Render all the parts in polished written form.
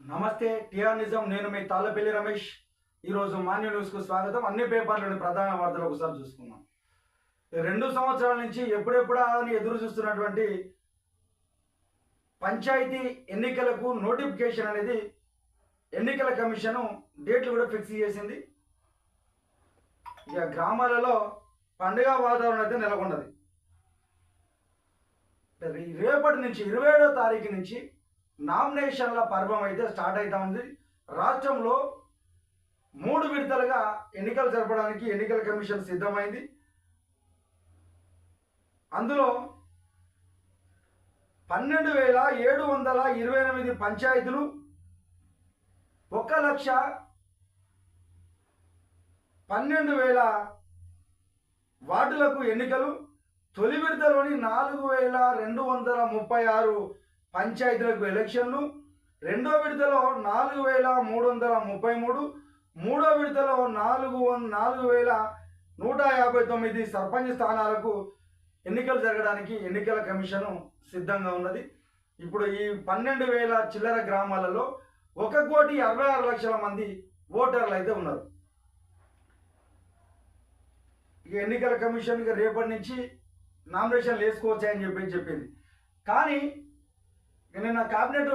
నమస్తే టిఆర్ నిజం. నేను మీ తాళ్ళపల్లి రమేష్. ఈరోజు మాన్య న్యూస్కు స్వాగతం. అన్ని పేపర్లోని ప్రధాన వార్తలు ఒకసారి చూసుకుందాం. 2 సంవత్సరాల నుంచి ఎప్పుడెప్పుడా అని ఎదురు చూస్తున్నటువంటి పంచాయతీ ఎన్నికలకు నోటిఫికేషన్ అనేది ఎన్నికల కమిషన్ డేట్లు కూడా ఫిక్స్ చేసింది. ఇక గ్రామాలలో పండుగ వాతావరణం అయితే నెలకొన్నది. రేపటి నుంచి 27వ తారీఖు నుంచి నామినేషన్ల పర్వం అయితే స్టార్ట్ అవుతా ఉంది. రాష్ట్రంలో 3 విడతలుగా ఎన్నికలు జరపడానికి ఎన్నికల కమిషన్ సిద్ధమైంది. అందులో 12,728 పంచాయతీలు, 1,12,000 వార్డులకు ఎన్నికలు. తొలి విడతలోని 4,236 పంచాయతీలకు ఎలక్షన్లు, రెండో విడతలో 4,333, మూడో విడతలో 4,159 సర్పంచ్ స్థానాలకు ఎన్నికలు జరగడానికి ఎన్నికల కమిషన్ సిద్ధంగా ఉన్నది. ఇప్పుడు ఈ 12,000 చిల్లర గ్రామాలలో 1,66,00,000 మంది ఓటర్లు అయితే ఉన్నారు. ఇక ఎన్నికల కమిషన్ రేపటి నుంచి నామినేషన్లు వేసుకోవచ్చాయని చెప్పింది. కానీ నిన్న కేబినెట్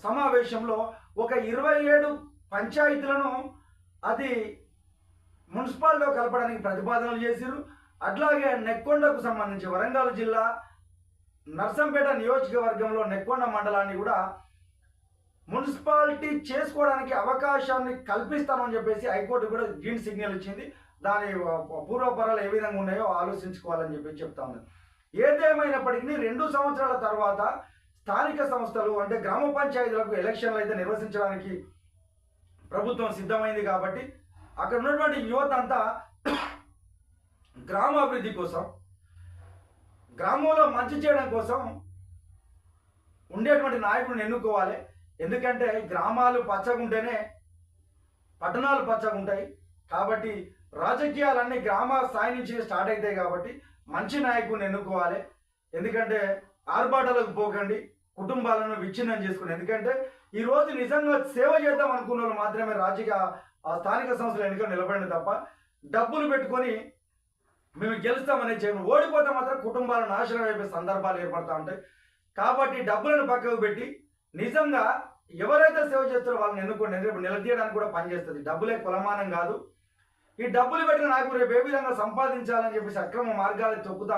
సమావేశంలో ఒక 27 పంచాయతీలను అది మున్సిపాలిటీలో కలపడానికి ప్రతిపాదనలు చేసిరు. అట్లాగే నెక్కొండకు సంబంధించి వరంగల్ జిల్లా నర్సంపేట నియోజకవర్గంలో నెక్కొండ మండలాన్ని కూడా మున్సిపాలిటీ చేసుకోవడానికి అవకాశాన్ని కల్పిస్తామని చెప్పేసి హైకోర్టు కూడా గ్రీన్ సిగ్నల్ ఇచ్చింది. దాని పూర్వపరాలు ఏ విధంగా ఉన్నాయో ఆలోచించుకోవాలని చెప్పి చెప్తా ఉంది. ఏదేమైనప్పటికీ 2 సంవత్సరాల తర్వాత స్థానిక సంస్థలు అంటే గ్రామ పంచాయతీలకు ఎలక్షన్లు అయితే నిర్వహించడానికి ప్రభుత్వం సిద్ధమైంది. కాబట్టి అక్కడ ఉన్నటువంటి యువత అంతా గ్రామాభివృద్ధి కోసం, గ్రామంలో మంచి చేయడం కోసం ఉండేటువంటి నాయకుడిని ఎన్నుకోవాలి. ఎందుకంటే గ్రామాలు పచ్చగుంటేనే పట్టణాలు పచ్చగుంటాయి. కాబట్టి రాజకీయాలన్నీ గ్రామ స్థాయి నుంచి స్టార్ట్ అవుతాయి. కాబట్టి మంచి నాయకుడిని ఎన్నుకోవాలి. ఎందుకంటే ఆర్భాటాలకు పోకండి, కుటుంబాలను విచ్ఛిన్నం చేసుకోండి. ఎందుకంటే ఈరోజు నిజంగా సేవ చేద్దాం అనుకున్న వాళ్ళు మాత్రమే స్థానిక సంస్థల ఎన్నికలు నిలబడిన తప్ప డబ్బులు పెట్టుకొని మేము గెలుస్తామనే చేయడం, ఓడిపోతే మాత్రం కుటుంబాలు నాశనం అయిపోయే సందర్భాలు ఏర్పడుతూ ఉంటాయి. కాబట్టి డబ్బులను పక్కకు పెట్టి నిజంగా ఎవరైతే సేవ చేస్తారో వాళ్ళని ఎన్నుకోండి. ఎందుకంటే నిలదీయడానికి కూడా పనిచేస్తుంది. డబ్బులే కొలమానం కాదు. ఈ డబ్బులు పెట్టిన నాకు రేపు ఏ విధంగా సంపాదించాలని చెప్పేసి అక్రమ మార్గాలు తొక్కుతా